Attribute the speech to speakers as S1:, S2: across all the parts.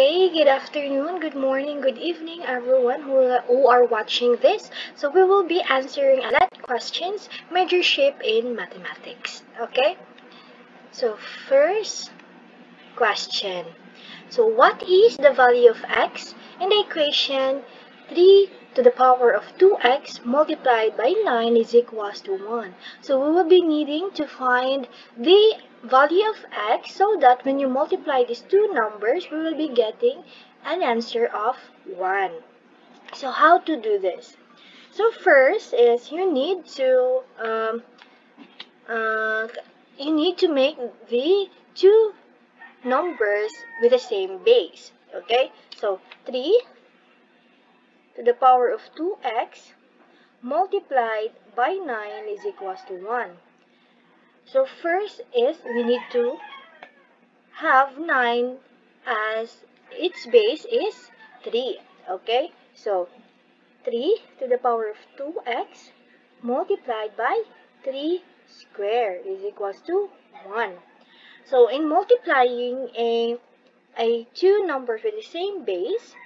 S1: Okay, good afternoon, good morning, good evening, everyone who are watching this. So we will be answering a lot of questions, majorship in mathematics. Okay, so first question. So what is the value of x in the equation 3 to the power of 2x multiplied by 9 is equals to 1? So we will be needing to find the value of x so that when you multiply these two numbers, we will be getting an answer of 1. So how to do this? So first is you need to make the two numbers with the same base. Okay, so 3 to the power of 2x multiplied by 9 is equals to 1. So first is we need to have 9 as its base is 3. Okay, so 3 to the power of 2x multiplied by 3 squared is equals to 1. So in multiplying a two numbers with the same base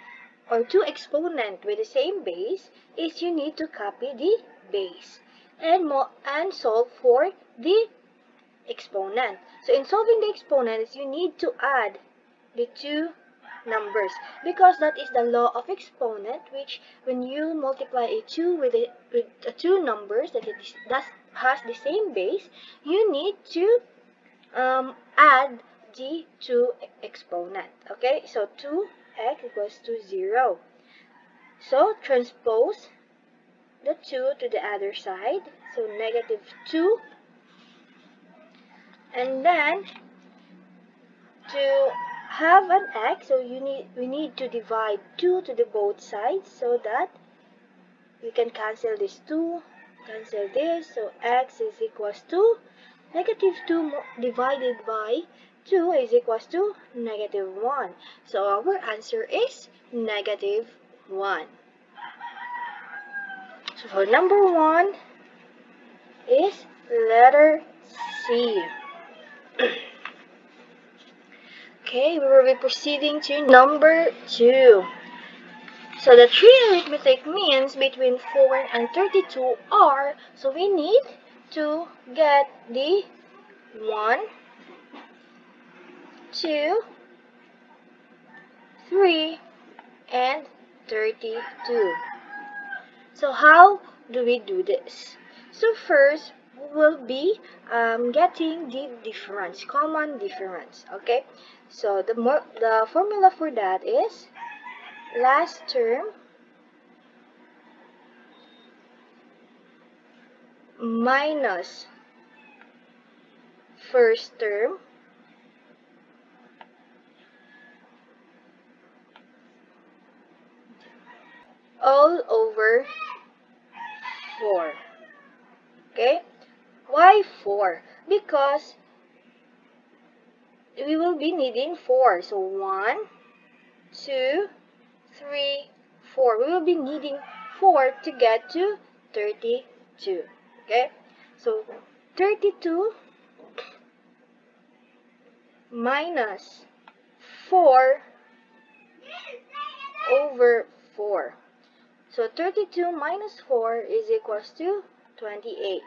S1: or two exponent with the same base is you need to copy the base and solve for the exponent. So in solving the exponent, you need to add the two numbers because that is the law of exponent, which when you multiply a 2 with two numbers that has the same base, you need to add the two exponent. Okay, so 2x equals to 0. So transpose the 2 to the other side. So negative 2. And then to have an x, so we need to divide 2 to the both sides so that we can cancel this 2, cancel this. So x is equals to negative 2 divided by 2 is equals to negative 1. So our answer is negative 1. So for number 1 is letter C. Okay, we will be proceeding to number 2. So the three arithmetic means between 4 and 32 are, so we need to get the 1, 2, 3, and 32. So how do we do this? So first, we will be getting the difference, common difference. Okay, so the formula for that is last term minus first term all over 4. Okay, why 4? Because we will be needing 4. So 1, 2, 3, 4. We will be needing 4 to get to 32. Okay, so 32 minus 4 over 4. So 32 minus 4 is equals to 28.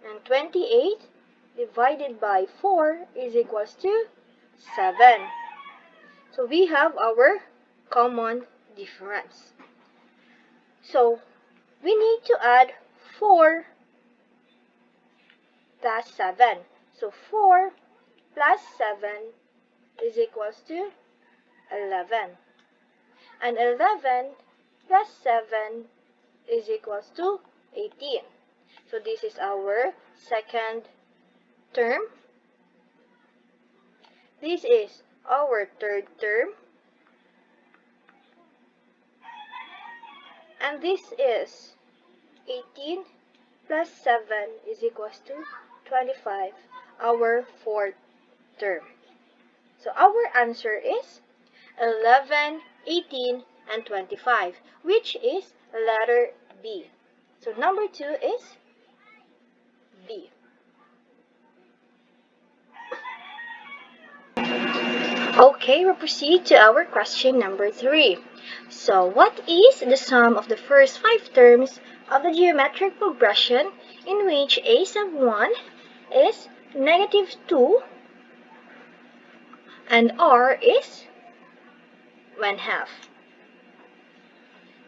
S1: And 28 divided by 4 is equals to 7. So we have our common difference. So we need to add 4 plus 7. So 4 plus 7 is equals to 11. And 11 plus 7 is equals to 18. So this is our second term. This is our third term. And this is 18 plus 7 is equals to 25, our fourth term. So our answer is 11, 18, and 25, which is letter B. So number 2 is B. Okay, we proceed to our question number 3. So, what is the sum of the first 5 terms of the geometric progression in which a sub 1 is negative 2 and r is 1/2?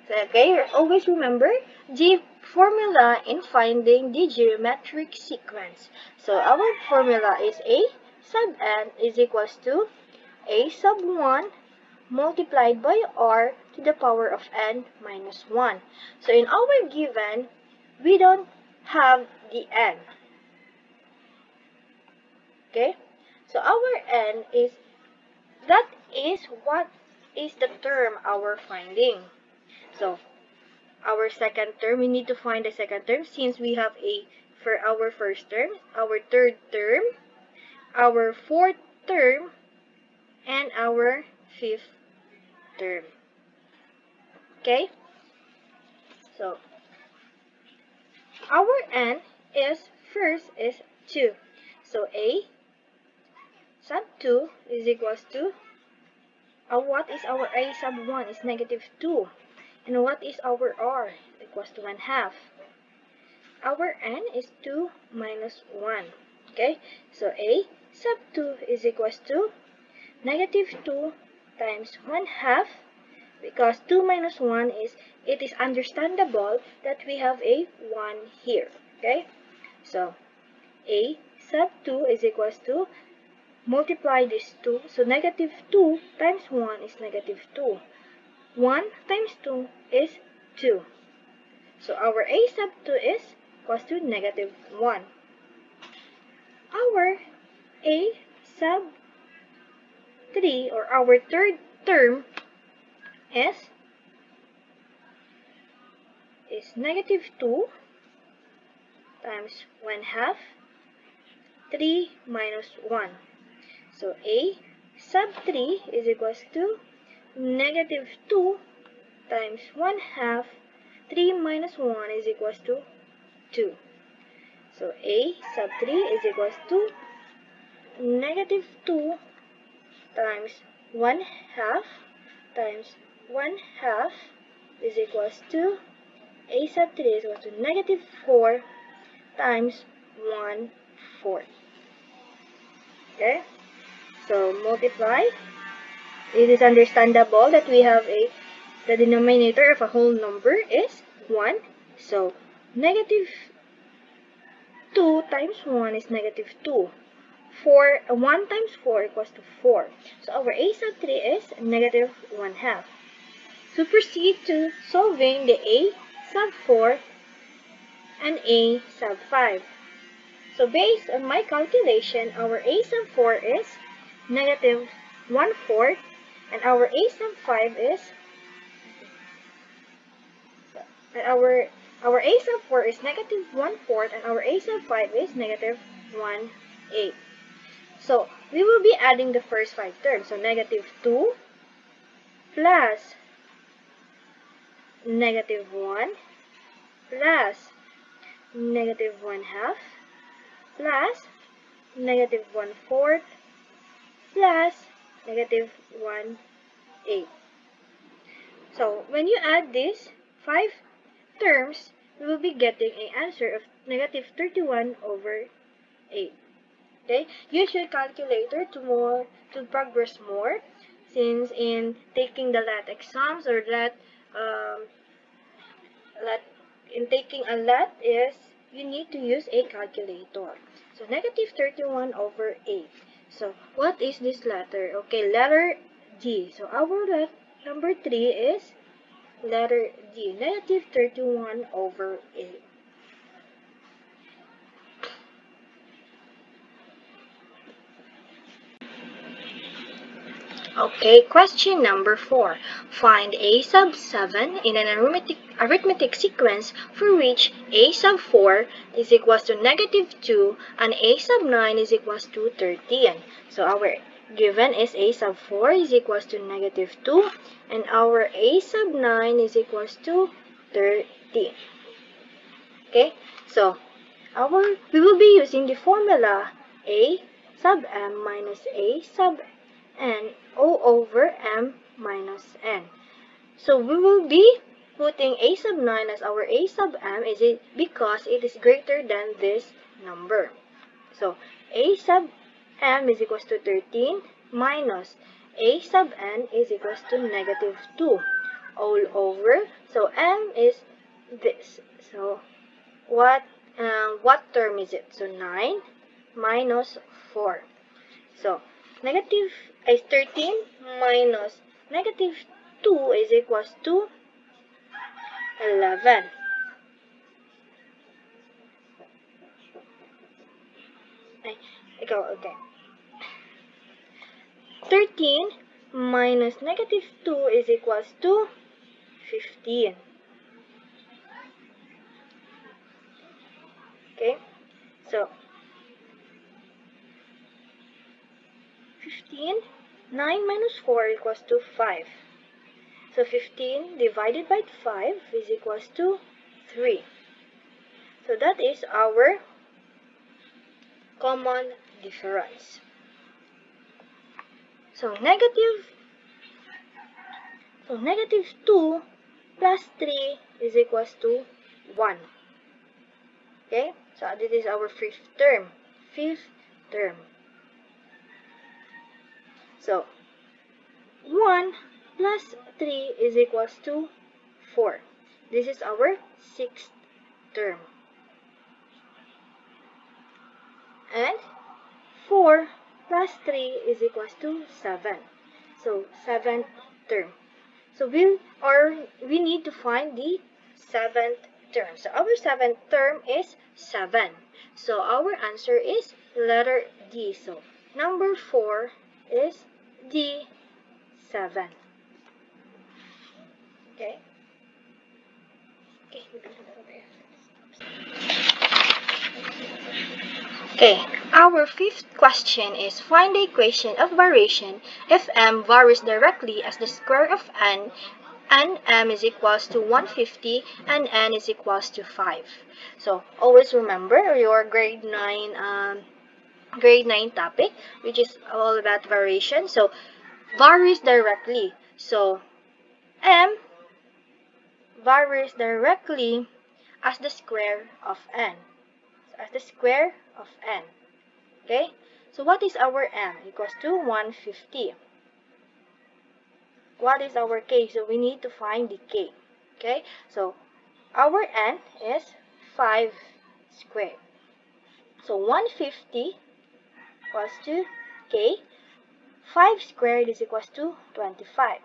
S1: So, okay, always remember the formula in finding the geometric sequence. So, our formula is a sub n is equals to a sub 1 multiplied by r to the power of n minus 1. So in our given, we don't have the n. Okay? So our n is, that is what is the term our finding. So our second term, we need to find the second term since we have a for our first term, our third term, our fourth term, and our fifth term. Okay? So, our n is, first is 2. So, a sub 2 is equals to, what is our a sub 1 is negative 2. And what is our r? Equals to 1/2. Our n is 2 minus 1. Okay? So, a sub 2 is equals to negative 2 times 1/2, because 2 minus 1 is, it is understandable that we have a 1 here. Okay? So, a sub 2 is equals to, multiply this 2. So, negative 2 times 1 is negative 2. 1 times 2 is 2. So, our a sub 2 is equals to negative 1. Our a sub 3, or our third term, is negative 2 times 1/2, 3 minus 1. So, a sub 3 is equals to negative 2 times 1/2, 3 minus 1 is equals to 2. So, a sub 3 is equals to negative 2 times 1/2 times 1/2 is equals to, a sub 3 is equals to negative 4 times 1/4. Okay? So, multiply. It is understandable that we have the denominator of a whole number is 1. So, negative 2 times 1 is negative 2. 1 times 4 equals to 4. So, our a sub 3 is negative 1/2. So, proceed to solving the a sub 4 and a sub 5. So, based on my calculation, our a sub 4 is negative 1/4, and our a sub 5 is, our a sub 4 is negative 1/4, and our a sub 5 is negative 1/8. So, we will be adding the first 5 terms. So, negative 2 plus negative 1 plus negative 1/2 plus negative 1/4 plus negative 1/8. So, when you add these 5 terms, we will be getting an answer of negative 31/8. Okay, use your calculator to progress more, since in taking the LAT exams or in taking a LAT is, you need to use a calculator. So negative 31/8. So what is this letter? Okay, letter D. So our number 3 is letter D, negative 31/8. Okay, question number 4. Find a sub 7 in an arithmetic sequence for which a sub 4 is equals to negative 2 and a sub 9 is equals to 13. So our given is a sub 4 is equals to negative 2 and our a sub 9 is equals to 13. Okay, so we will be using the formula a sub m minus a sub and O over M minus N. So we will be putting A sub 9 as our A sub M because it is greater than this number. So A sub M is equals to 13 minus A sub N is equals to negative 2 all over. So M is this. So what term is it? So 9 minus 4. So negative is 13 minus negative 2 is equals to 11. Okay. 13 minus negative 2 is equals to 15. Okay, so 15, 9 minus 4 equals to 5. So 15 divided by 5 is equals to 3. So that is our common difference. So negative 2 plus 3 is equals to 1. Okay, so this is our fifth term. So 1 plus 3 is equals to 4. This is our sixth term. And 4 plus 3 is equals to 7. So seventh term. So we need to find the seventh term. So our seventh term is 7. So our answer is letter D. So number 4 is D, 7. Okay. Okay, our fifth question is find the equation of variation if m varies directly as the square of n and m is equals to 150 and n is equals to 5. So always remember your grade 9 topic, which is all about variation. So varies directly. So m varies directly as the square of n. As the square of n. Okay? So what is our m? Equals to 150. What is our k? So we need to find the k. Okay? So our n is 5 squared. So 150 equals to k. 5 squared is equals to 25.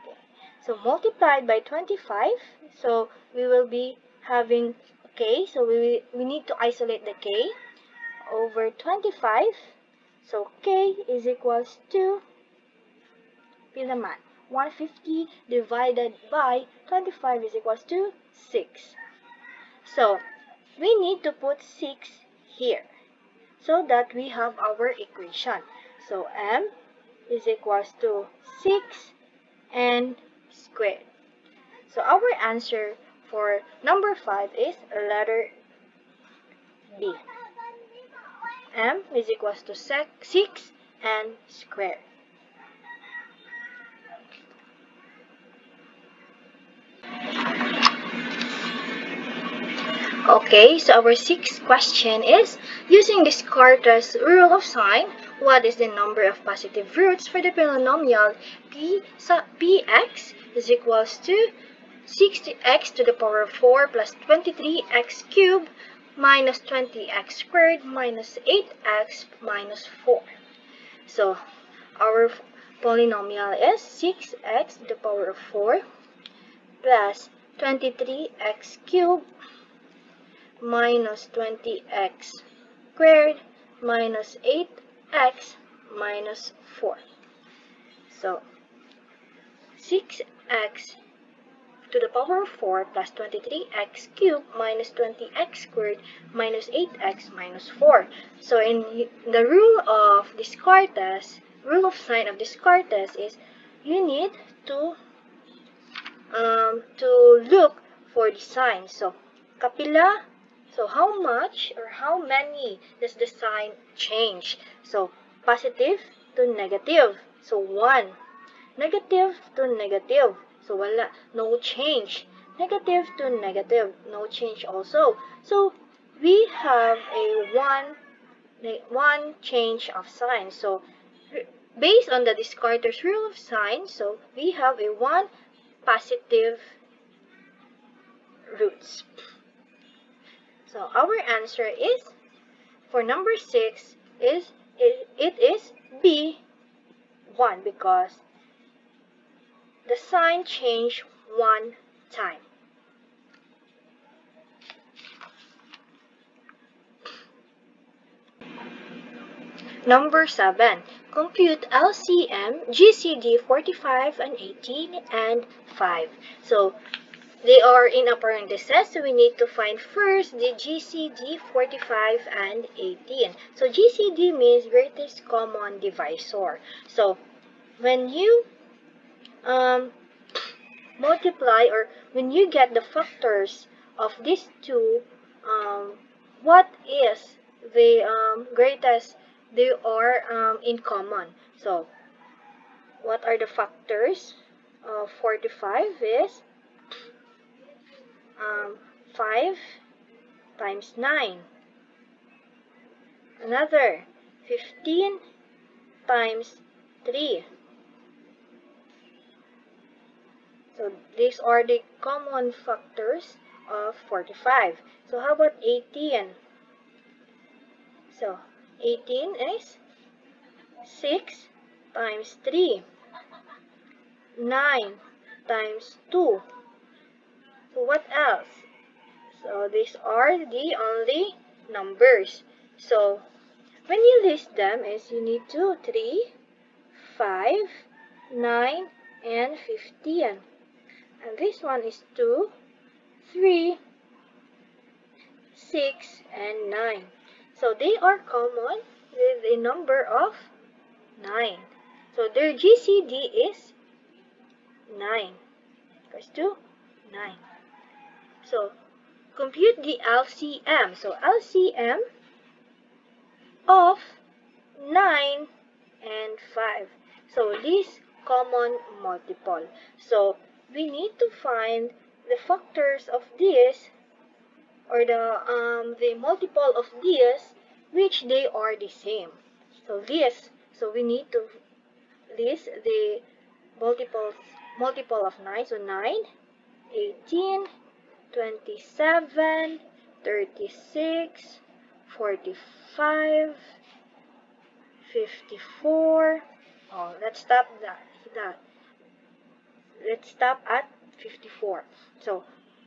S1: Okay. So multiplied by 25. So we will be having k. So we need to isolate the k over 25. So k is equals to 150 divided by 25 is equals to 6. So we need to put 6 here so that we have our equation. So m is equals to 6 n squared. So our answer for number 5 is letter B. M is equals to 6 n squared. Okay, so our sixth question is, using Descartes' rule of sign, what is the number of positive roots for the polynomial px is equals to 60x to the power of 4 plus 23x cubed minus 20x squared minus 8x minus 4. So our polynomial is 6x to the power of 4 plus 23x cubed minus 20x squared minus 8x minus 4. So 6x to the power of 4 plus 23x cubed minus 20x squared minus 8x minus 4. So in the rule of Descartes, rule of sign of Descartes is you need to look for the sign. So kapila. So how much or how many does the sign change? So positive to negative. So 1. Negative to negative. So wala, no change. Negative to negative, no change also. So we have a one change of sign. So based on the Descartes rule of signs, so we have a 1 positive roots. So our answer is, for number 6, it is B, 1, because the sign changed 1 time. Number 7. Compute LCM, GCD 45 and 18 and 5. So they are in a parenthesis, so we need to find first the GCD 45 and 18. So GCD means greatest common divisor. So when you multiply, or when you get the factors of these two, what is the greatest they are in common? So what are the factors of 45 is 5 times 9. Another 15 times 3. So these are the common factors of 45. So how about 18? So 18 is 6 times 3. 9 times 2. So what else? So these are the only numbers. So when you list them, is you need 2, 3, 5, 9, and 15. And this one is 2, 3, 6, and 9. So they are common with a number of 9. So their GCD is 9. Equals to 9. So compute the LCM. So LCM of 9 and 5. So this common multiple. So we need to find the factors of this, or the multiple of this, which they are the same. So this, so we need to list the multiple of 9. So 9, 18, 27, 36, 45, 54. Oh, let's stop that. Let's stop at 54. So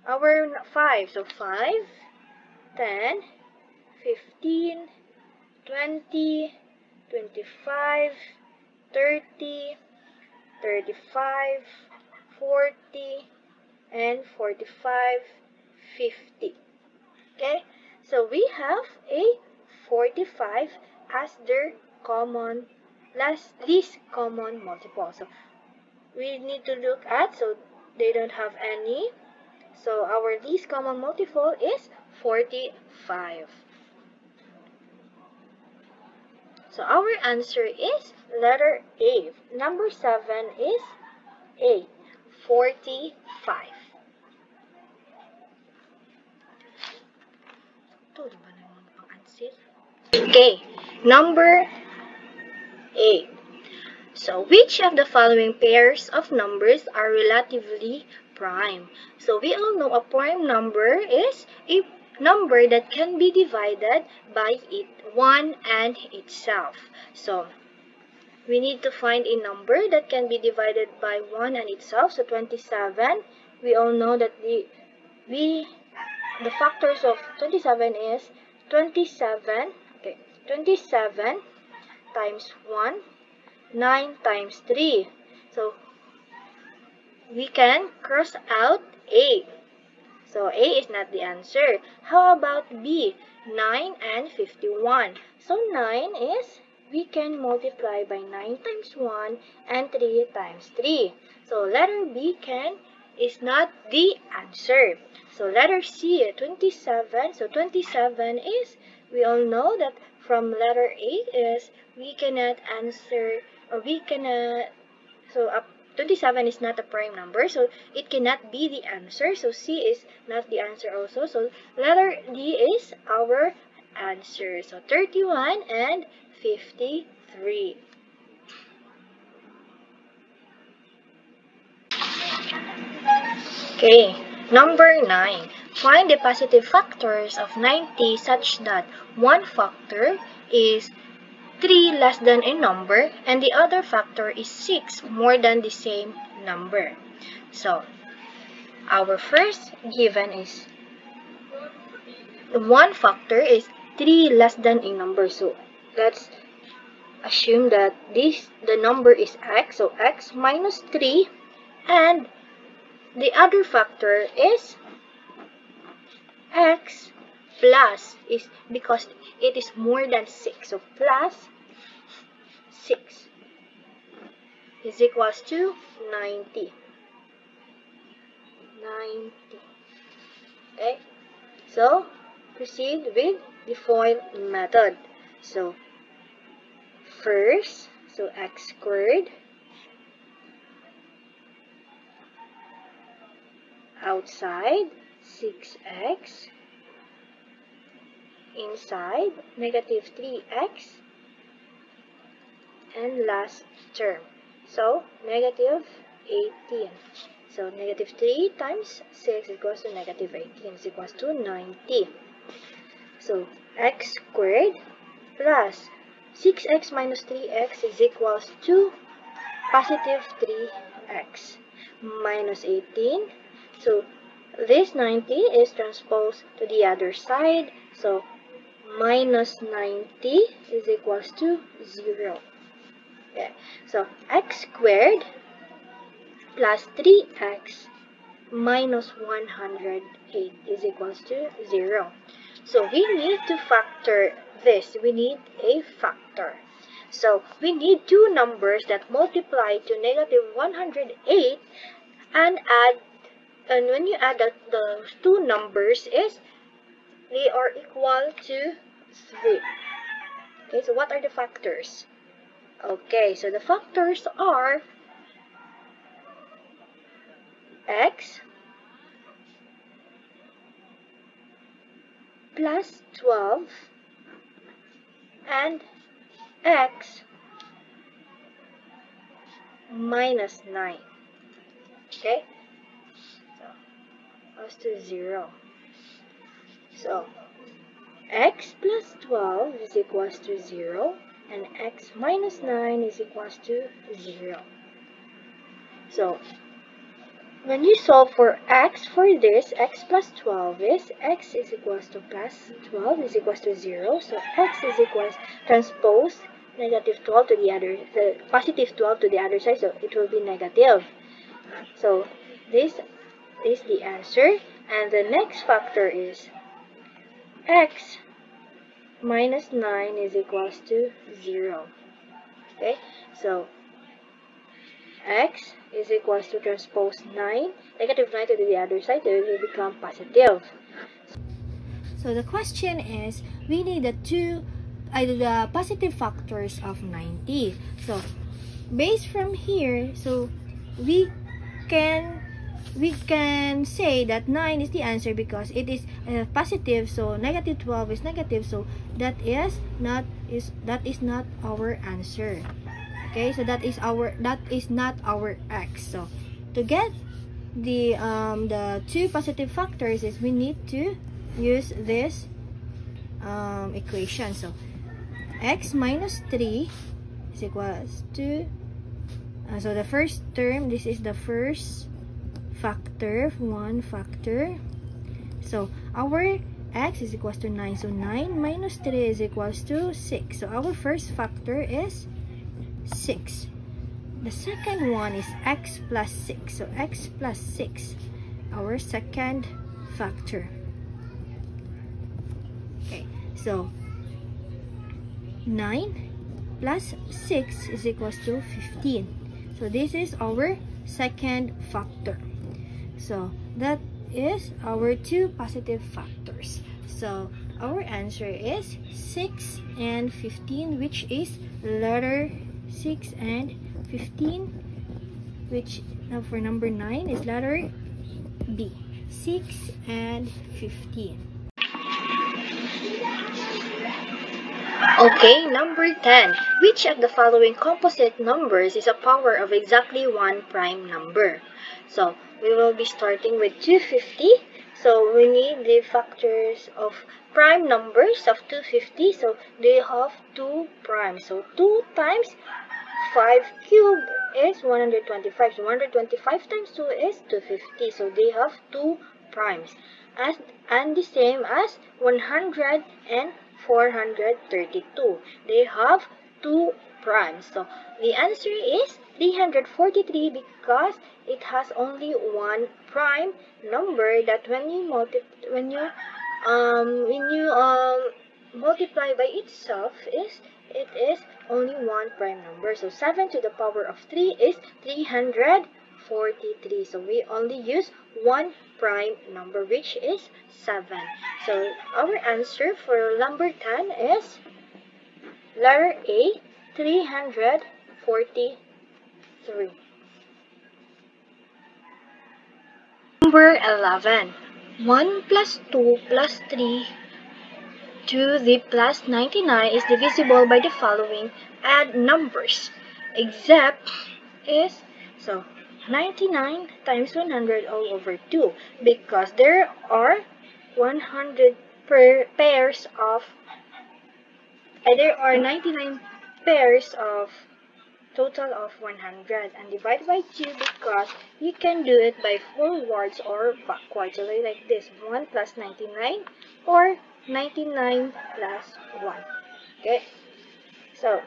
S1: our 5. So 5, 10, 15, 20, 25, 30, 35, 40, and 45, 50. Okay? So we have a 45 as their least common multiple. So we need to look at, so they don't have any. So our least common multiple is 45. So our answer is letter A. Number 7 is A, 45. Okay, number 8. So which of the following pairs of numbers are relatively prime? So we all know a prime number is a number that can be divided by one and itself. So we need to find a number that can be divided by one and itself. So 27, we all know that the factors of 27 is 27 times 1, 9 times 3. So we can cross out A. So A is not the answer. How about B? 9 and 51. So 9 is, we can multiply by 9 times 1 and 3 times 3. So letter B is not the answer. So letter C, 27. So 27 is, we all know that from letter A is we cannot answer, or we cannot, so up 27 is not a prime number, so it cannot be the answer. So C is not the answer also. So letter D is our answer. So 31 and 53. Okay, number 9. Find the positive factors of 90 such that one factor is 3 less than a number and the other factor is 6 more than the same number. So, our first given is one factor is 3 less than a number. So, let's assume that the number is x. So, x minus 3, and the other factor is x plus, is because it is more than 6. So, plus 6 is equals to 90. Okay, so proceed with the FOIL method. So first, so x squared outside 6x inside negative 3x, and last term, so negative 18. So negative 3 times 6 equals to negative 18 is equals to 90. So x squared plus 6x minus 3x is equals to positive 3x minus 18. So this 90 is transposed to the other side. So minus 90 is equals to 0. Okay. So x squared plus 3x minus 108 is equals to 0. So we need to factor this. We need a factor. So we need two numbers that multiply to negative 108 and add. And when you add those two numbers, they are equal to 3. Okay, so what are the factors? Okay, so the factors are x plus 12 and x minus 9. Okay, so equals to 0. So x plus 12 is equals to 0 and x minus 9 is equals to 0. So when you solve for x, for this, x plus 12 is x is equals to plus 12 is equals to 0. So x is equals, transpose negative 12 to the other, the positive 12 to the other side, so it will be negative. So this is the answer. And the next factor is x minus 9 is equals to 0. Okay, so x is equals to transpose 9, negative 9 to the other side, so it will become positive. So the question is, we need the positive factors of 90. So based from here, so we can say that 9 is the answer because it is positive. So negative 12 is negative, so that is not our answer. Okay, so that is not our x. So to get the two positive factors is we need to use this equation. So x minus 3 is equals to so the first term, this is the first factor, one factor. So our x is equals to 9. So 9 minus 3 is equals to 6. So our first factor is 6. The second one is x plus 6. So x plus 6, our second factor. Okay, so 9 plus 6 is equals to 15. So this is our second factor. So that is our two positive factors. So our answer is 6 and 15, which is letter 6 and 15, which now for number 9 is letter B, 6 and 15. Okay, number 10. Which of the following composite numbers is a power of exactly one prime number? So, we will be starting with 250. So, we need the factors of prime numbers of 250. So, they have 2 primes. So, 2 times 5 cubed is 125. So, 125 times 2 is 250. So, they have 2 primes. And the same as 100 and 432. They have 2 primes. So the answer is 343 because it has only one prime number that when you multiply by itself it is only one prime number. So 7 to the power of 3 is 343. So we only use one prime number, which is 7. So our answer for number 10 is letter A, 343. Number 11. 1 plus 2 plus 3 to the plus 99 is divisible by the following add numbers. Except is, so 99 times 100 all over 2, because there are 100 pairs of there are 99 pairs of total of 100, and divide by 2 because you can do it by forwards or backwards. So like this, 1 plus 99 or 99 plus 1. Okay, so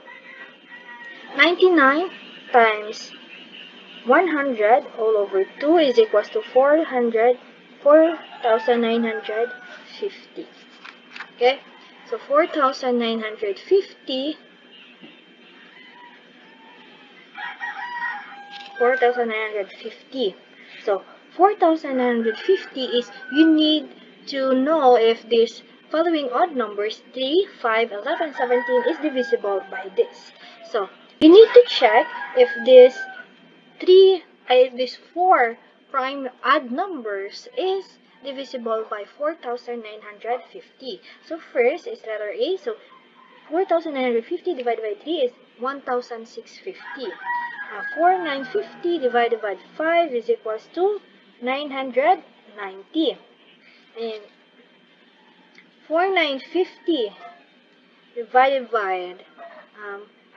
S1: 99 times 100 all over 2 is equals to 4,950. Okay, so 4,950 So 4,950 is, you need to know if this following odd numbers 3, 5, 11, 17 is divisible by this. So you need to check if this 4 prime odd numbers is divisible by 4,950. So first is letter A. So 4,950 divided by 3 is 1,650. 4,950 divided by 5 is equals to 990. And 4,950 divided by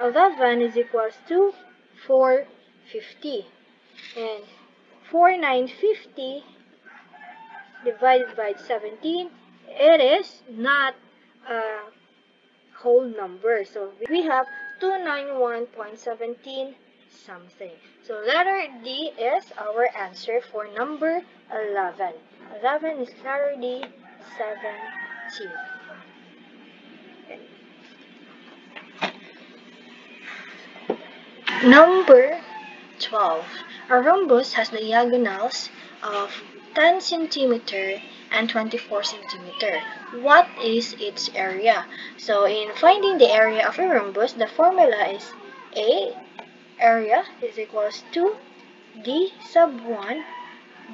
S1: 11 is equals to 450. And 4,950 divided by 17, it is not a whole number. So we have 291.17 something. So letter D is our answer for number 11. 11 is letter D, 17. Okay. Number 12. A rhombus has diagonals of 10 cm and 24 cm. What is its area? So in finding the area of a rhombus, the formula is A area is equals to D sub 1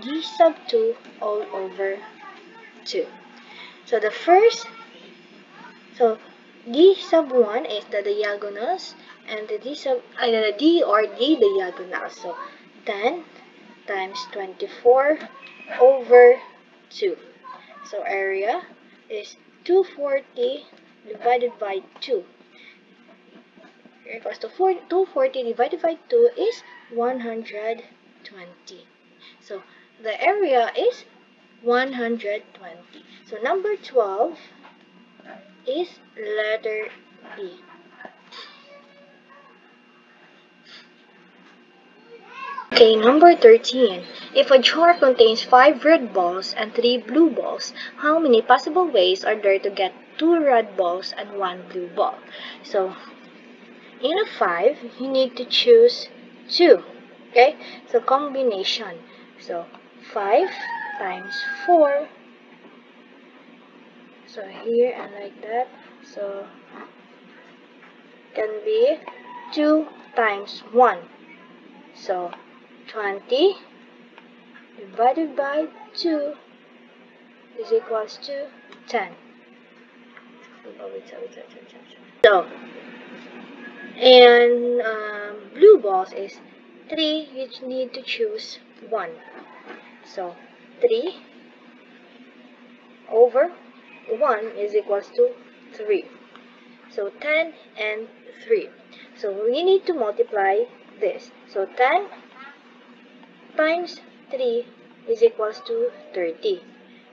S1: D sub 2 all over 2. So the first, so D sub 1 is the diagonals, and the D or D diagonals. So 10 times 24 over 2. So area is 240 divided by 2. Equals to 240 divided by 2 is 120. So the area is 120. So number 12 is letter B. Okay, number 13. If a jar contains 5 red balls and 3 blue balls, how many possible ways are there to get 2 red balls and 1 blue ball? So in a 5, you need to choose 2. Okay, so combination. So 5 times 4. So here and like that. So can be 2 times 1. So 20 divided by 2 is equals to 10. So, and blue balls is 3, you need to choose 1. So 3 over 1 is equals to 3. So 10 and 3. So we need to multiply this. So 10 times 3 is equals to 30.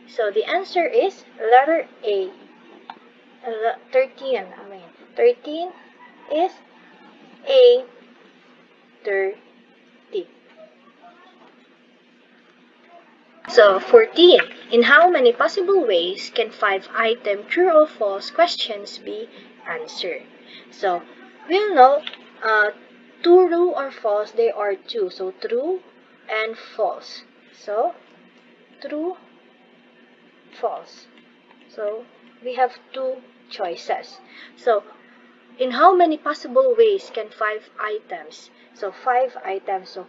S1: So the answer is letter A. 13. 13 is A 30. So 14. In how many possible ways can 5-item true or false questions be answered? So we'll know true or false, they are 2. So true and false. So true, false. So we have 2 choices. So in how many possible ways can 5 items? So 5 items. So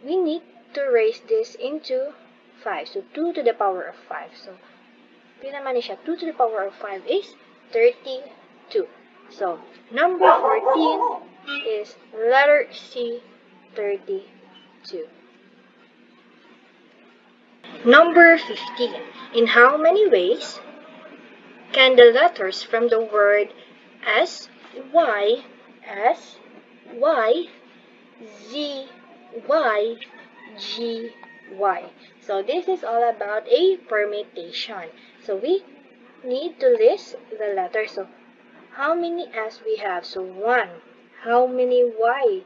S1: we need to raise this into 5. So 2 to the power of 5. So naman siya, 2 to the power of 5 is 32. So number 14 is letter C, 32. Number 15. In how many ways can the letters from the word S, Y, S, Y, Z, Y, G, Y. So this is all about a permutation. So we need to list the letters. So how many S we have? So 1. How many Y?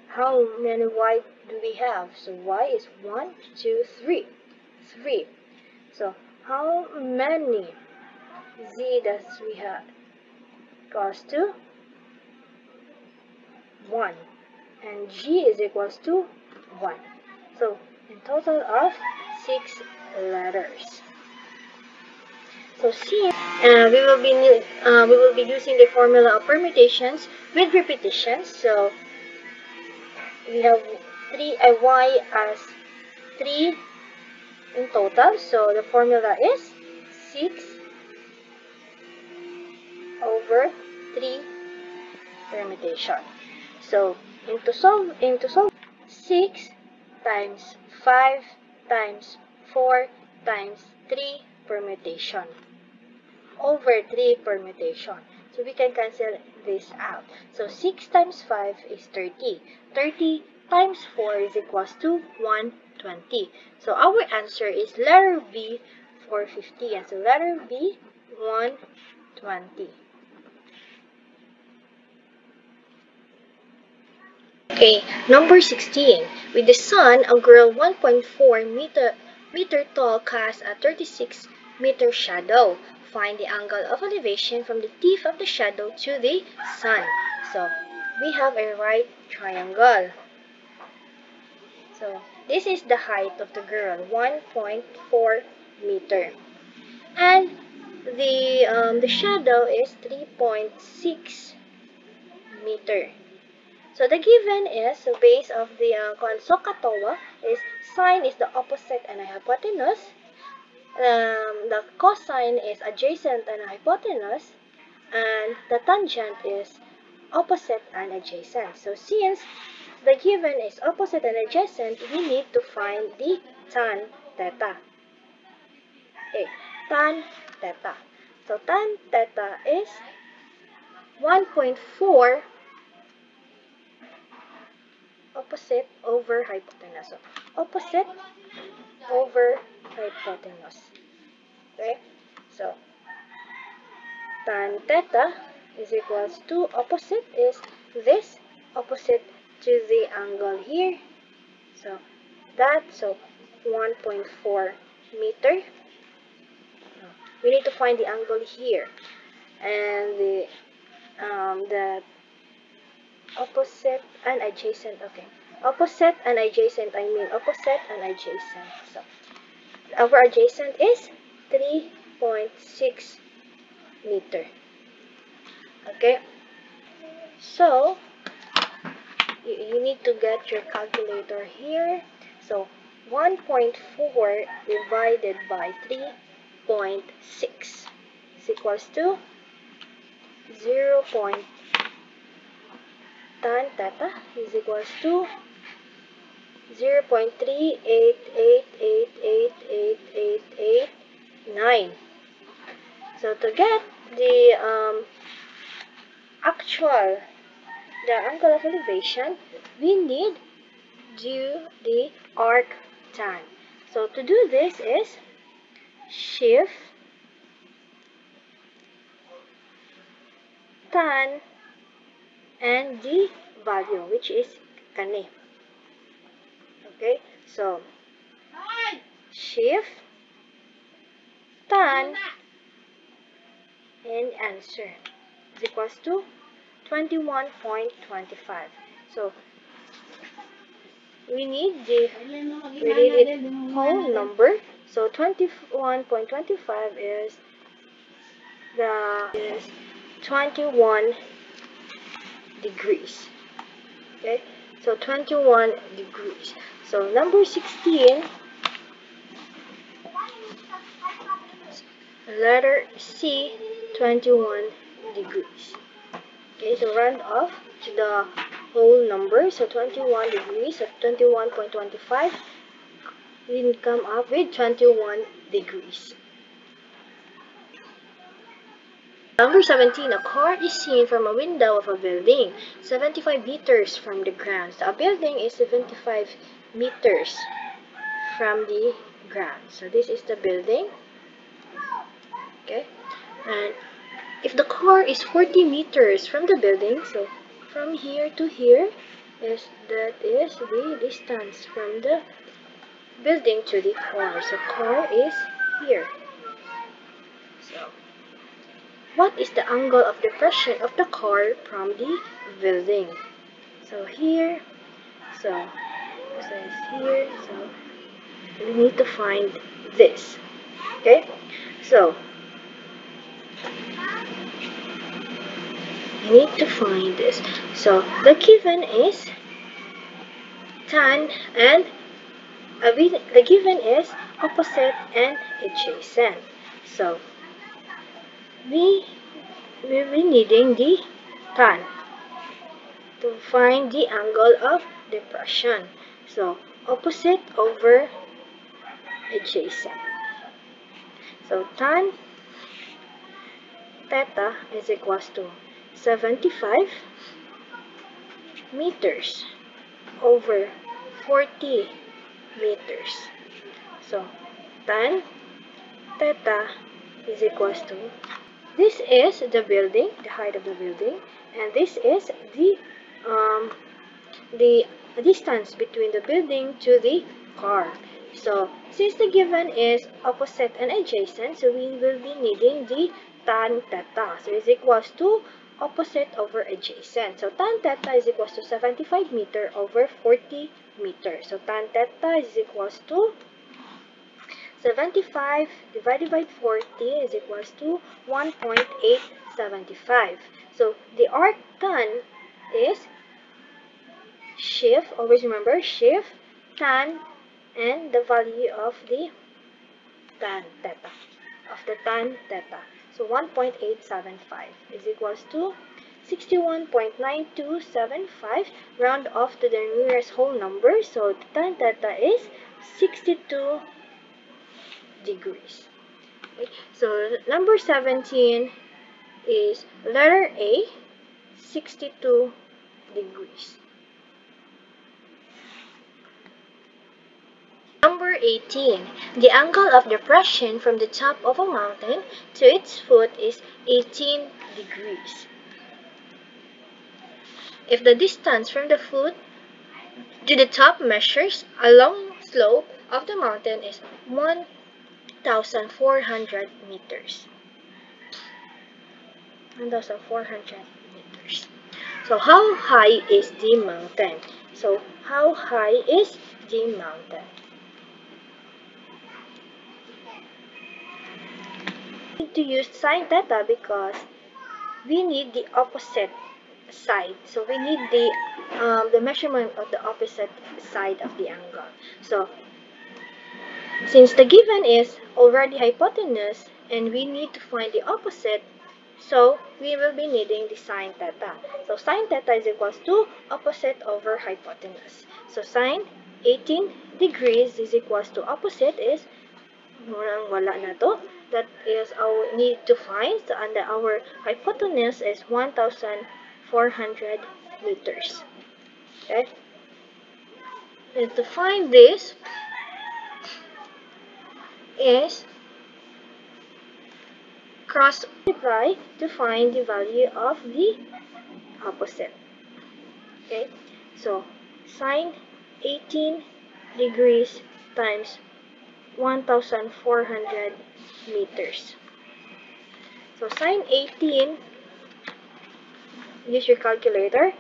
S1: How many Y do we have? So Y is 1, 2, 3. 3. So how many Z does we have? Equals to 1. And G is equals to 1. So in total of 6 letters. So since we will be using the formula of permutations with repetitions. So we have Y as 3 in total. So the formula is 6 over 3 permutation. So into solve 6 times 5 times 4 times 3 permutation over 3 permutation. So we can cancel this out. So 6 times 5 is 30. 30 times 4 is equals to 120. So our answer is letter B, 450. And so letter B, 120. Okay, number 16. With the sun, a girl 1.4 meter tall casts a 36 meter shadow. Find the angle of elevation from the tip of the shadow to the sun. So we have a right triangle. So this is the height of the girl, 1.4 meter. And the shadow is 3.6 meter. So the given is, so base of the SOHCAHTOA is sine is the opposite and hypotenuse. The cosine is adjacent and hypotenuse. And the tangent is opposite and adjacent. So since the given is opposite and adjacent, we need to find the tan theta. Okay, tan theta. So tan theta is 1.4 opposite over hypotenuse. So opposite over hypotenuse. Okay? So tan theta is equals to opposite is this opposite to the angle here. So that, so 1.4 meter. We need to find the angle here. And the opposite and adjacent, okay. Opposite and adjacent, I mean opposite and adjacent. So our adjacent is 3 0.6 meter. Okay, so you need to get your calculator here. So 1.4 divided by 3.6 is equals to 0. Tan theta is equals to 0.388888889. So to get the angle of elevation, we need do the arc tan. So to do this is shift tan and the value, which is kani. Okay, so shift tan and answer is equals to 21.25. So we need the whole number. So 21.25 is 21 degrees. Okay, so 21 degrees. So number 16, letter C, 21 degrees. Okay, so round off the whole number. So 21 degrees, so 21.25, we come up with 21 degrees. Number 17, a car is seen from a window of a building 75 meters from the ground. So a building is 75 meters from the ground. So this is the building. Okay, and if the car is 40 meters from the building, so from here to here that is the distance from the building to the car. So car is here. So what is the angle of depression of the car from the building? So here, so here, so we need to find this. Okay, so we need to find this. So the given is tan and the given is opposite and adjacent. So we will be needing the tan to find the angle of depression. So opposite over adjacent. So tan theta is equals to 75 meters over 40 meters. So tan theta is equals to, this is the building, the height of the building, and this is the distance between the building to the car. So since the given is opposite and adjacent, so we will be needing the tan theta. So it's equals to opposite over adjacent. So tan theta is equals to 75 meter over 40 meters. So tan theta is equals to 75 divided by 40 is equals to 1.875. So the arc tan is shift, always remember, shift tan and the value of the tan theta, So 1.875 is equals to 61.9275. Round off to the nearest whole number. So tan theta is 62 degrees. Okay. So number 17 is letter A, 62 degrees. Number 18. The angle of depression from the top of a mountain to its foot is 18 degrees. If the distance from the foot to the top measures a long slope of the mountain is 1,400 meters. 1,400 meters. So how high is the mountain? So how high is the mountain? need to use sine theta because we need the opposite side. So we need the measurement of the opposite side of the angle. So since the given is already hypotenuse and we need to find the opposite, so we will be needing the sine theta. So sine theta is equals to opposite over hypotenuse. So sine 18 degrees is equals to opposite is wala na to. That is our need to find. So, and our hypotenuse is 1,400 meters. Okay? And to find this is cross multiply to find the value of the opposite. Okay? So sine 18 degrees times 1,400 meters. So sine 18, use your calculator.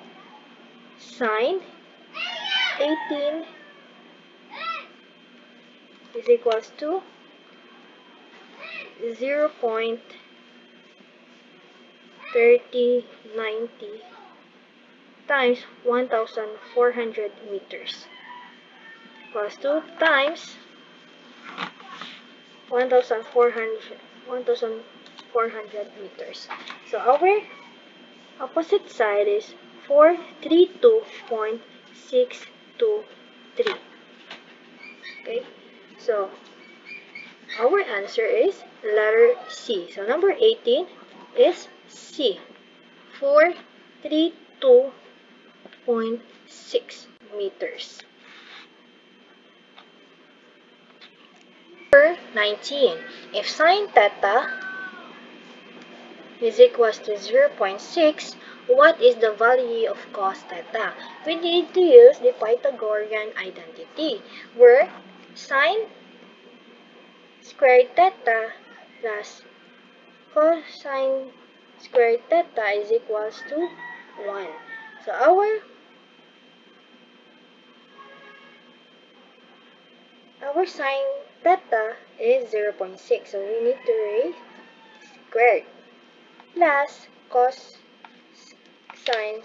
S1: Sine 18 is equals to 0.3090 times 1,400 meters equals to times 1,400 meters. So our opposite side is 432.623. Okay, so our answer is letter C. So number 18 is C, 432.6 meters. Number 19. If sine theta is equals to 0.6, what is the value of cos theta? We need to use the Pythagorean identity, where sine squared theta plus cosine squared theta is equals to 1. So our sine theta is 0.6. So we need to raise squared plus cos sine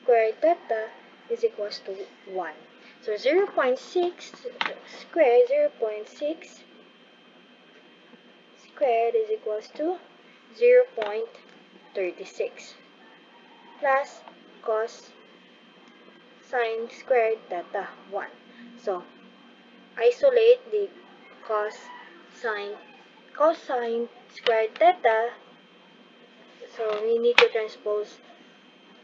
S1: squared theta is equals to 1. So 0.6 squared, 0.6 squared is equals to 0.36 plus cos sine squared theta 1. So isolate the cosine squared theta. So we need to transpose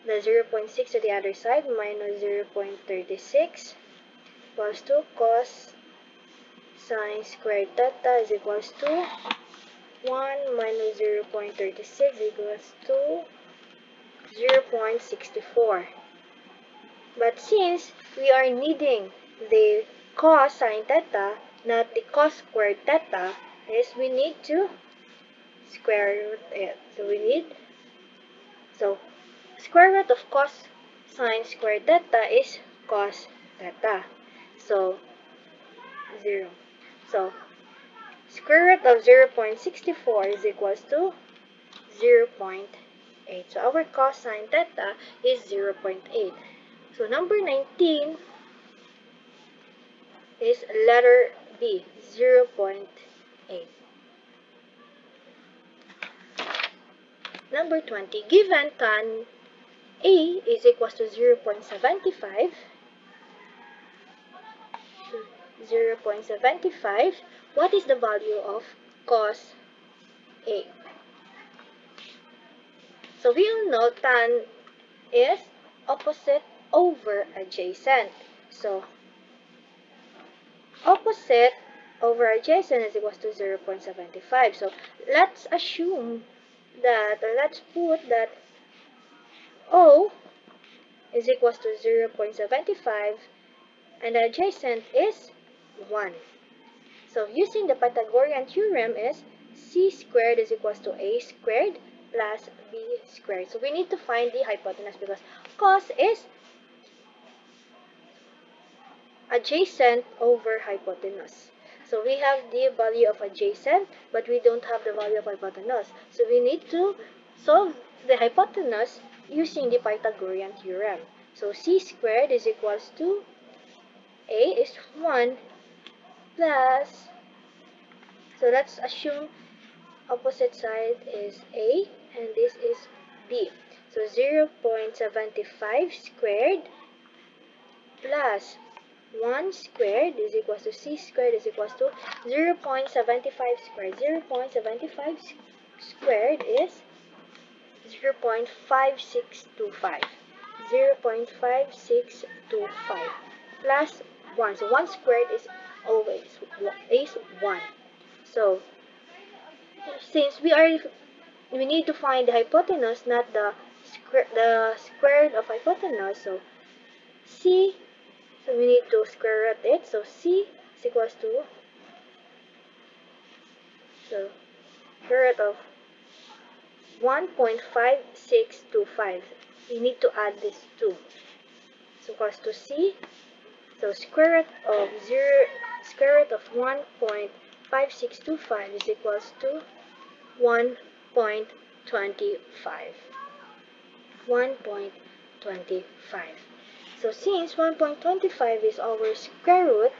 S1: the 0.6 to the other side, minus 0.36 equals to cos sine squared theta is equals to 1 minus 0.36 equals to 0.64. But since we are needing the cos sine theta, not the cos squared theta, is we need to square root it. So square root of cos sine squared theta is cos theta. So 0. So square root of 0.64 is equals to 0.8. So our cosine theta is 0.8. So number 19 is letter B, 0.8. Number 20, given tan A is equals to 0.75, what is the value of cos A? So we all know tan is opposite over adjacent. So opposite over adjacent is equals to 0.75. So let's assume that, or let's put that O is equals to 0.75 and the adjacent is 1. So using the Pythagorean theorem is C squared is equals to A squared plus B squared. So we need to find the hypotenuse because cos is adjacent over hypotenuse. So we have the value of adjacent, but we don't have the value of hypotenuse. So we need to solve the hypotenuse using the Pythagorean theorem. So c squared is equals to a is 1 plus, so let's assume opposite side is a and this is b. So 0.75 squared plus 1 squared is equals to c squared is equals to 0.75 squared. 0.75 squared is 0.5625. 0.5625 plus 1. So 1 squared is always 1. So since we need to find the hypotenuse, not the square root of hypotenuse, so c, so we need to square root it. So c is equals to, so square root of 1.5625. We need to add this 2. So equals to c. So square root of 1.5625 is equals to 1.25. 1.25. So since 1.25 is our square root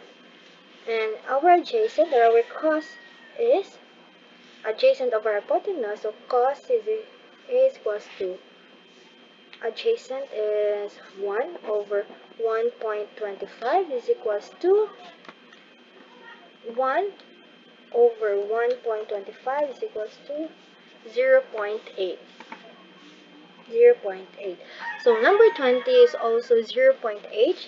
S1: and our adjacent or our cos is adjacent of our hypotenuse, so cos is equals to, adjacent is 1 over 1.25 is equals to 1 over 1.25 is equals to 0.8. 0.8. So number 20 is also 0.8,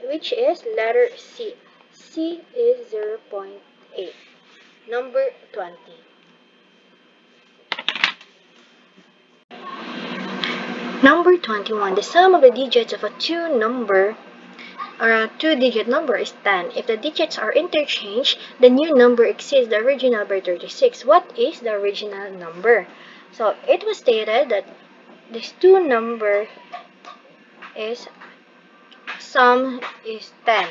S1: which is letter C. C is 0.8. Number 20. Number 21. The sum of the digits of a two-digit number is 10. If the digits are interchanged, the new number exceeds the original by 36. What is the original number? So it was stated that this two number is sum is 10.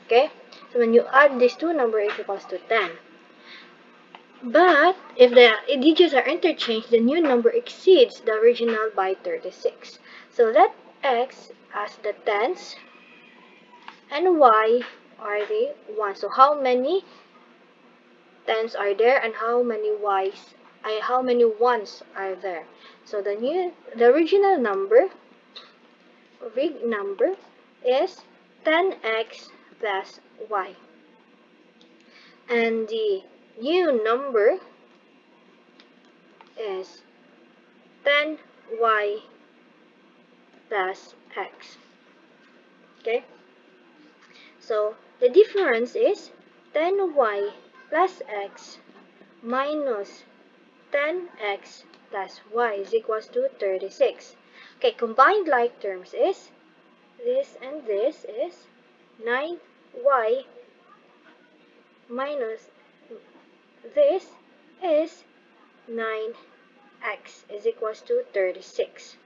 S1: Okay? So when you add these two numbers, it equals to 10. But if the digits are interchanged, the new number exceeds the original by 36. So let x as the tens and y are the 1. So how many tens are there and how many ones are there? So the original number, big number, is 10x plus y. And the new number is 10y plus x. Okay? So the difference is 10y plus x minus 10x plus y is equals to 36. Okay, combined like terms is this and this is 9y minus this is 9x is equals to 36.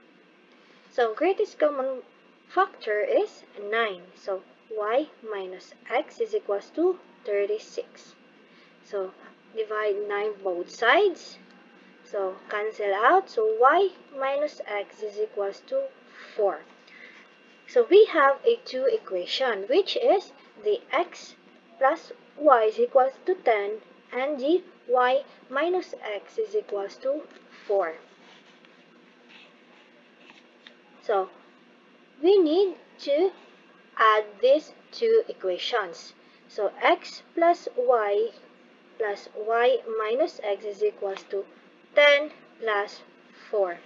S1: So greatest common factor is 9. So y minus x is equals to 36. So divide 9 both sides. So cancel out. So y minus x is equals to 4. So we have a two equation, which is the x plus y is equals to 10 and the y minus x is equals to 4. So we need to add these two equations. So x plus y minus x is equals to 10 plus 4.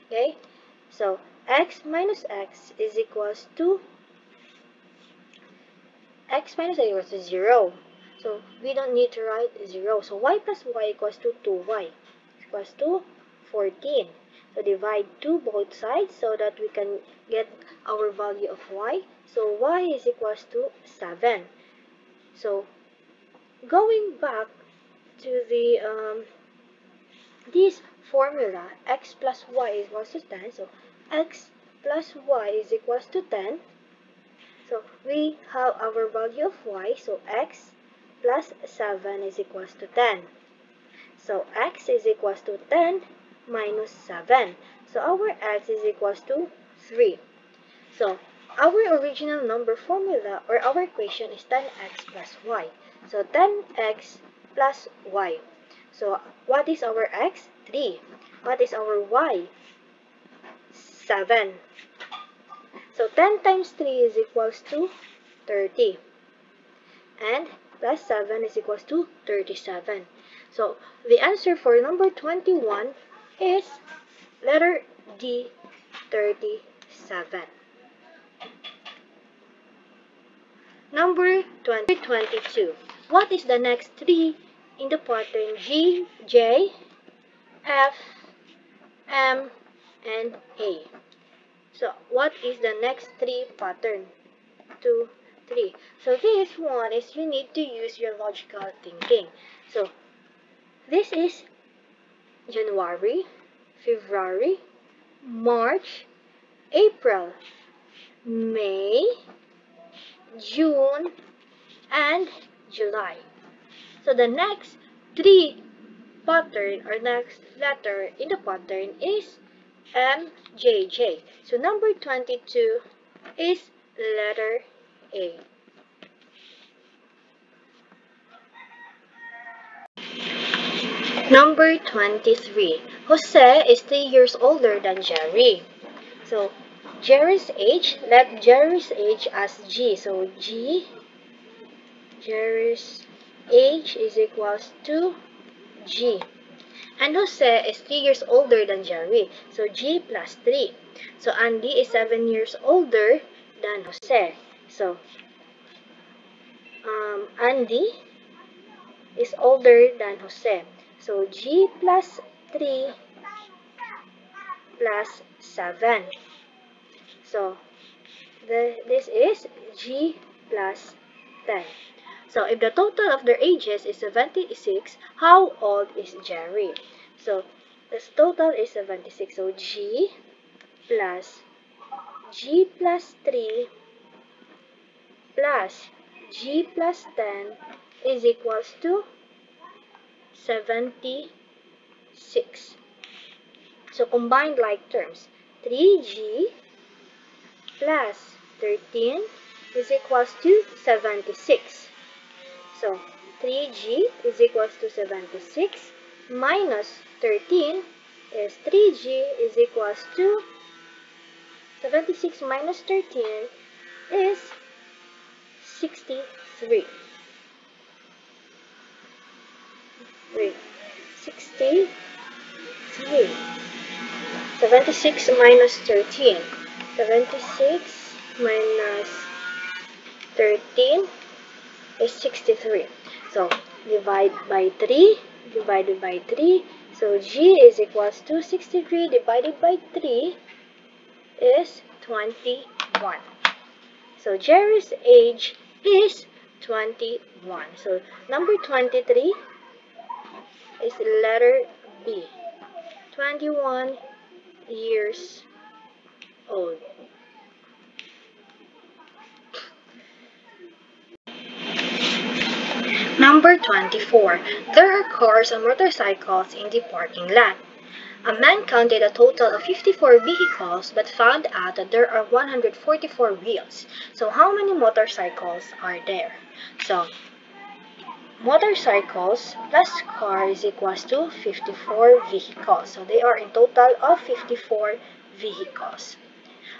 S1: Okay? So x minus x is equals to 0. So we don't need to write 0. So y plus y equals to 2y equals to 14. So divide 2 both sides so that we can get our value of y. So y is equals to 7. So going back to the this formula, x plus y is equals to 10. So x plus y is equals to 10. So we have our value of y. So x plus 7 is equals to 10. So x is equals to 10 minus 7. So our x is equals to 3. So our original number formula or our equation is 10x plus y. So 10x plus y. So what is our x? 3. What is our y? 7. So 10 times 3 is equals to 30. And plus 7 is equals to 37. So the answer for number 21 is letter D, 37. Number 22. What is the next 3 in the pattern G, J, F, M, and A? So what is the next 3 pattern? 2, 3. So this one is you need to use your logical thinking. So this is January, February, March, April, May, June, and July. So the next 3 pattern or next letter in the pattern is MJJ. So number 22 is letter A. Number 23. Jose is 3 years older than Jerry. So Jerry's age, let Jerry's age as G. So Jerry's age is equals to G. And Jose is 3 years older than Jerry. So G plus 3. So Andy is 7 years older than Jose. So Andy is older than Jose. So G plus 3 plus 7. So this is G plus 10. So if the total of their ages is 76, how old is Jerry? So this total is 76. So G plus 3 plus G plus 10 is equals to 76. So combined like terms, 3G plus 13 is equals to 76. So 3G is equals to 76 minus 13 is 3G is equals to 76 minus 13 is 63. 63. 76 minus 13. 76 minus 13 is 63. So divide by 3. Divided by 3. So G is equals to 63 divided by 3 is 21. So Jerry's age is 21. So number 23 is letter B. 21 years old. Number 24. There are cars and motorcycles in the parking lot. A man counted a total of 54 vehicles but found out that there are 144 wheels. So how many motorcycles are there? So motorcycles plus car is equals to 54 vehicles. So they are in total of 54 vehicles.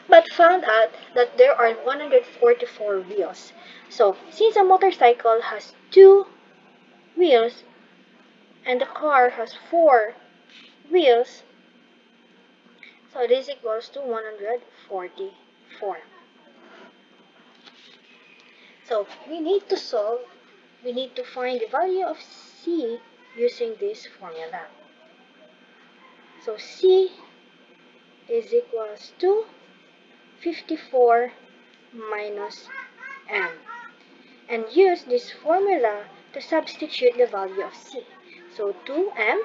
S1: But found out that there are 144 wheels. So since a motorcycle has 2 wheels and the car has 4 wheels, so this equals to 144. So we need to find the value of C using this formula. So C is equals to 54 minus M. And use this formula to substitute the value of C. So 2M,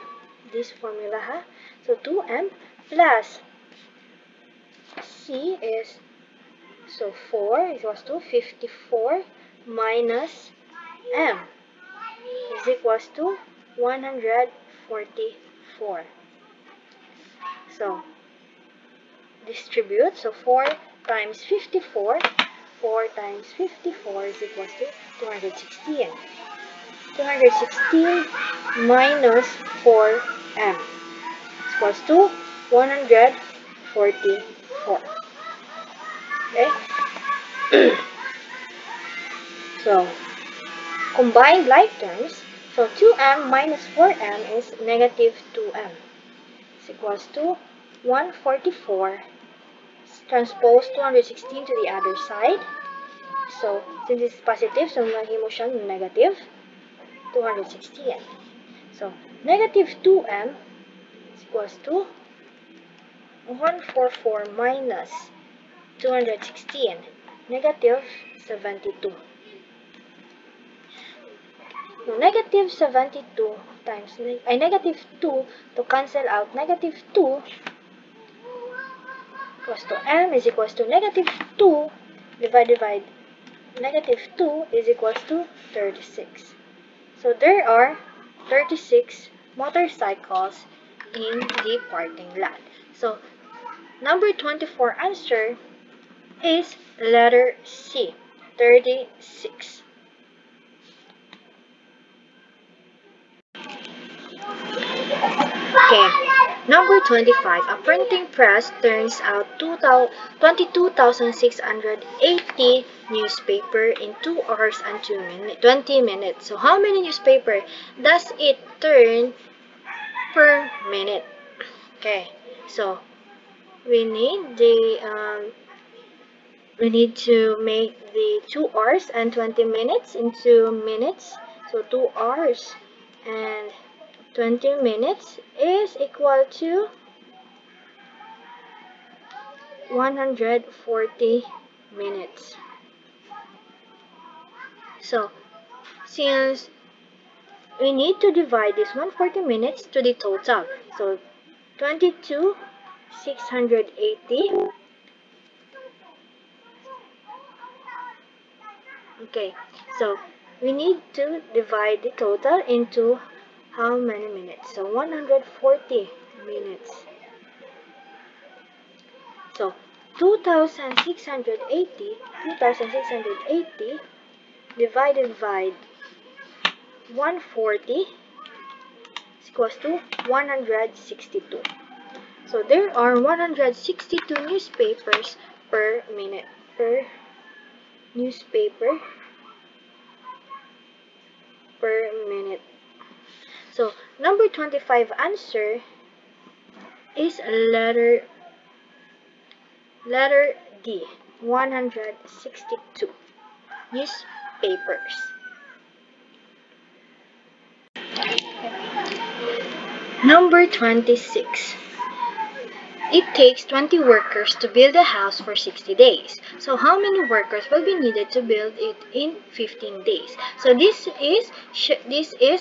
S1: this formula, so 2M plus C is, so 4 equals to 54 minus M. is equals to 144. So distribute. So 4 times 54. 4 times 54 is equals to 216. 216 minus 4m is equals to 144. Okay? So, combined like terms, so 2m minus 4m is negative 2m. Is equals to 144. Transpose 216 to the other side. So, since it's positive, so mahimo siyang negative 216. So, negative 2m is equals to 144 minus 216, negative 72. So, negative 72 times, negative 2 to cancel out negative 2 equals to m is equals to negative 2 divided by negative 2 is equals to 36. So there are 36 motorcycles in the parking lot. So number 24 answer is letter C, 36. Okay, number 25. A printing press turns out 22,680 newspaper in 2 hours and 20 minutes. So how many newspaper does it turn per minute? Okay, so we need to make the 2 hours and 20 minutes into minutes. So 2 hours and 20 minutes is equal to 140 minutes. So, since we need to divide this 140 minutes to the total. So, 22,680. Okay, so we need to divide the total into how many minutes? So 140 minutes. So 2,680 divided by 140 is equals to 162. So there are 162 newspapers per minute. Per newspaper per minute. So number 25 answer is letter D, 162 newspapers. Number 26. It takes 20 workers to build a house for 60 days. So how many workers will be needed to build it in 15 days? So this is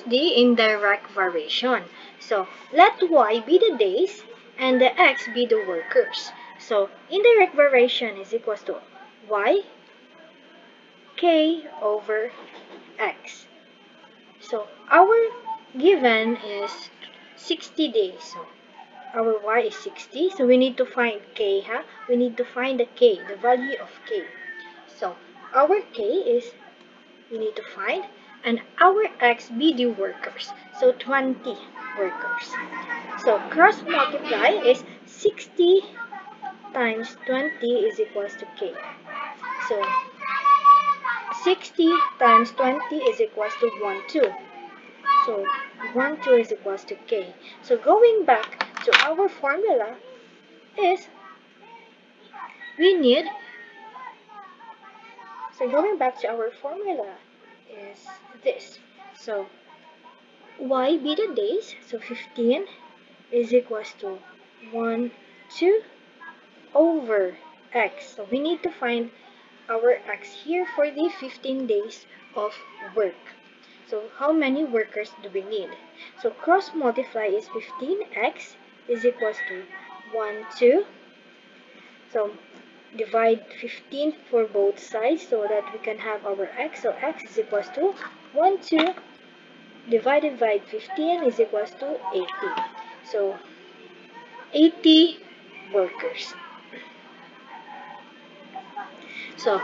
S1: the indirect variation. So let y be the days and the x be the workers. So indirect variation is equals to y k over x. So our given is 60 days. So our y is 60, so we need to find k, we need to find the k, the value of k. So our k is, we need to find, and our x be the workers, so 20 workers. So cross multiply is 60 times 20 is equals to k. So 60 times 20 is equals to 1, 2. So 1, 2 is equals to k. So going back to our formula is going back to our formula is this. So y be the days, so 15 is equals to 1, 2 over x. So we need to find our x here for the 15 days of work. So how many workers do we need? So cross multiply is 15x is equals to 1, 2. So divide 15 for both sides so that we can have our x. So x is equals to 1, 2 divided by 15 is equals to 80. So 80 workers. So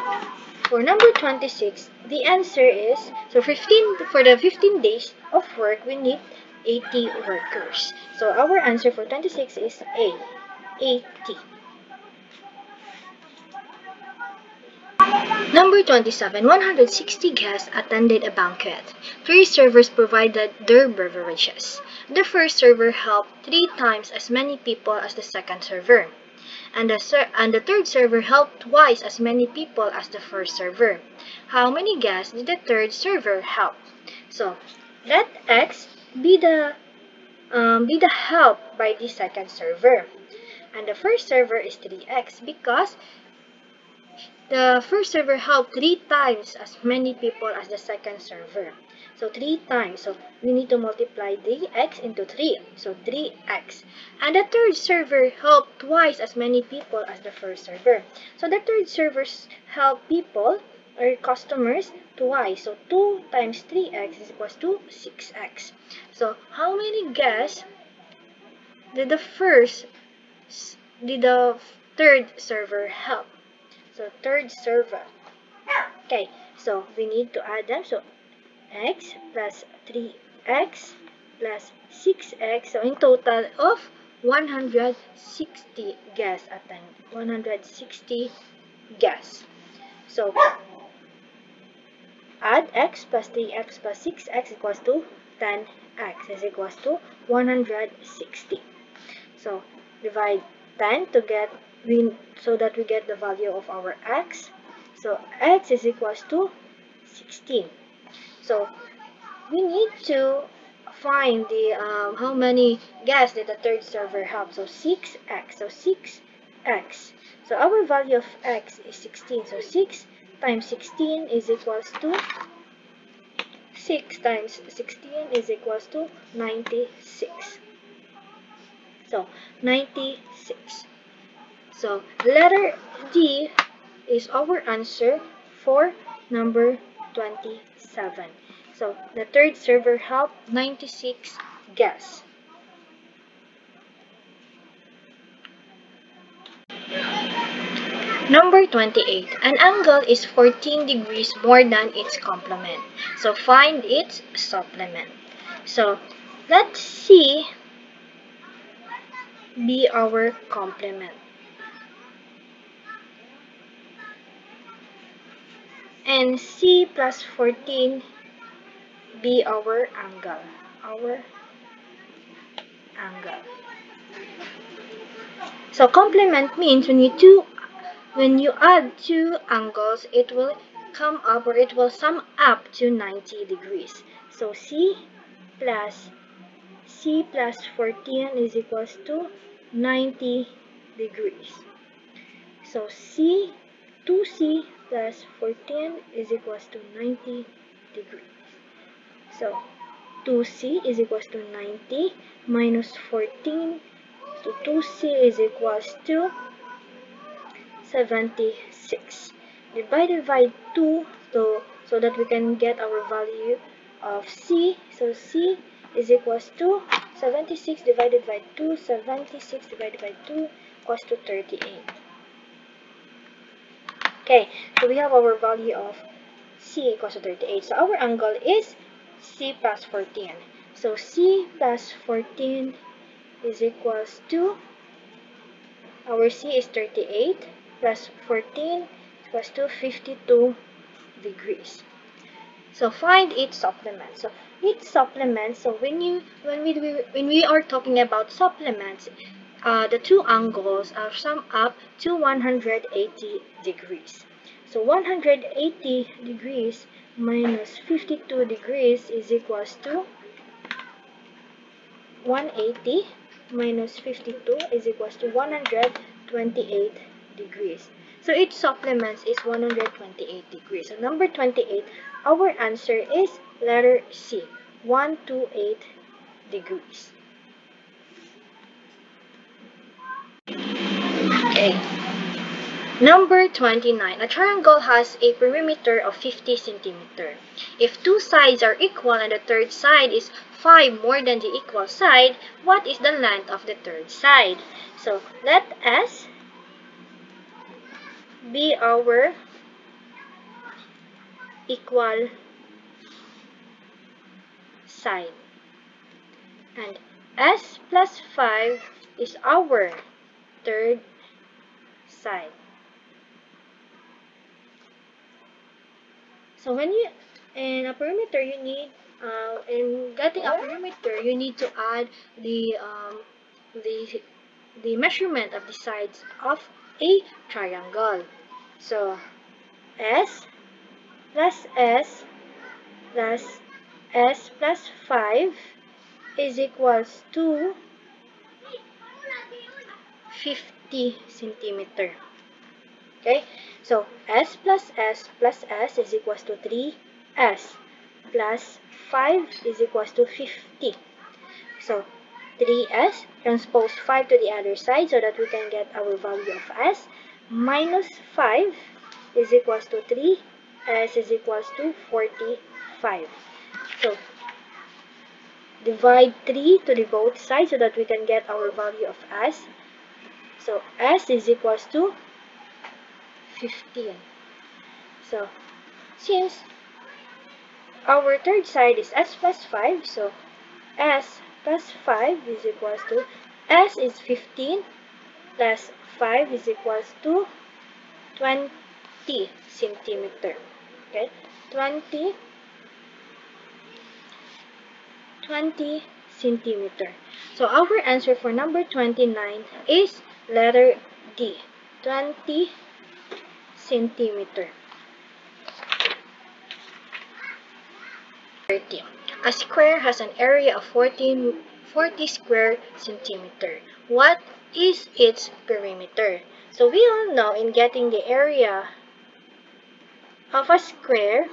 S1: for number 26, the answer is, so 15, for the 15 days of work, we need 80 workers. So our answer for 26 is A, 80. Number 27, 160 guests attended a banquet. 3 servers provided their beverages. The first server helped 3 times as many people as the second server. And the third server helped twice as many people as the first server. How many guests did the third server help? So let X be the help by the second server, and the first server is 3x because the first server helped 3 times as many people as the second server. So 3 times. So we need to multiply the x into 3. So 3x. And the third server helped twice as many people as the first server. So the third server helped people or customers twice. So 2 times 3x is equals to 6x. So how many guests did the third server help? So third server. Okay, so we need to add them. So x plus 3x plus 6x. So in total of 160 guests attend. 160 guests. So add x plus 3x plus 6x equals to 10x is equals to 160. So divide 10 to get so that we get the value of our x. So x is equals to 16. So we need to find the how many guests did the third server help. So 6x. So 6x. So our value of x is 16. So 6 times 16 is equals to 6 times 16 is equals to 96. So 96. So letter D is our answer for number 27. So the third server helped 96 guests. Number 28. An angle is 14 degrees more than its complement. So find its supplement. So let C be our complement. And C plus 14 be our angle. So complement means when you add two angles, it will come up or it will sum up to 90 degrees. So C plus 14 is equals to 90 degrees. So 2C plus 14 is equals to 90 degrees. So 2C is equals to 90 minus 14. So 2C is equals to 76. Divided by 2 so that we can get our value of C. So C is equals to 76 divided by 2. 76 divided by 2 equals to 38. Okay, so we have our value of C equals to 38. So our angle is C plus 14. So C plus 14 is equals to, our C is 38 plus 14 equals to 52 degrees. So find its supplement. So its supplement. So when we are talking about supplements, the two angles are sum up to 180 degrees. So 180 degrees minus 52 degrees is equals to 180 minus 52 is equals to 128 degrees. So its supplements is 128 degrees. So number 28, our answer is letter C, 128 degrees. Okay. Number 29. A triangle has a perimeter of 50 centimeter. If two sides are equal and the third side is 5 more than the equal side, what is the length of the third side? So, let S be our equal side. And S plus 5 is our third side. So when you in a perimeter, you need in getting a perimeter, you need to add the the measurement of the sides of a triangle. So S plus S plus S plus 5 is equals to 50 centimeter. Okay, so S plus S plus S is equals to 3S plus 5 is equals to 50. So 3S, transpose 5 to the other side so that we can get our value of S, minus 5 is equals to 3, S is equals to 45. So divide 3 to the both sides so that we can get our value of S. So S is equals to 15. So since our third side is S plus 5, so S plus 5 is equals to S is 15 plus 5 is equals to 20 centimeter. Okay, 20 centimeter. So our answer for number 29 is letter D, 20 centimeter. 30. A square has an area of 40 square centimeter. What is its perimeter? So we all know in getting the area of a square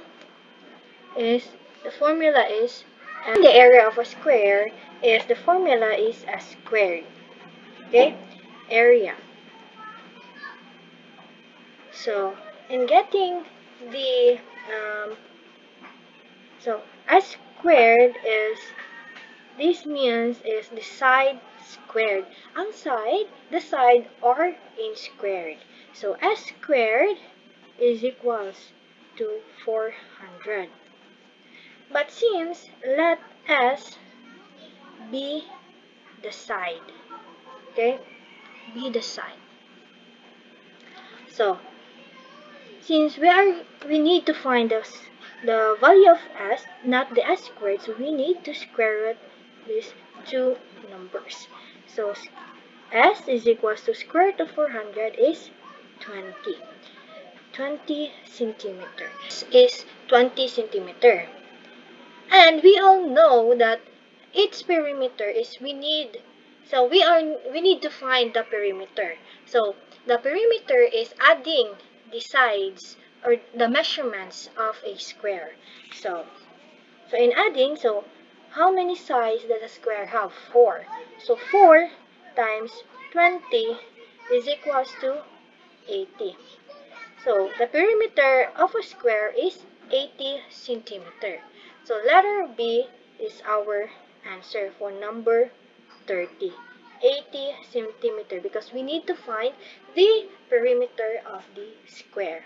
S1: is the formula is the area of a square is the formula is a squared. Okay? Area. So in getting the so a squared is, this means is the side squared. Ang side, the side are in squared. So S squared is equals to 400. But since let S be the side, okay, be the side. So since we need to find the value of S, not the S squared, so we need to square root these two numbers. So S is equals to square root of 400 is 20. 20 centimeter. This is 20 centimeter. And we all know that its perimeter is we need to find the perimeter. So the perimeter is adding the sides or the measurements of a square. So in adding, so how many sides does a square have? 4. So 4 times 20 is equals to 80. So the perimeter of a square is 80 centimeter. So letter B is our answer for number 30. 80 centimeter because we need to find the perimeter of the square.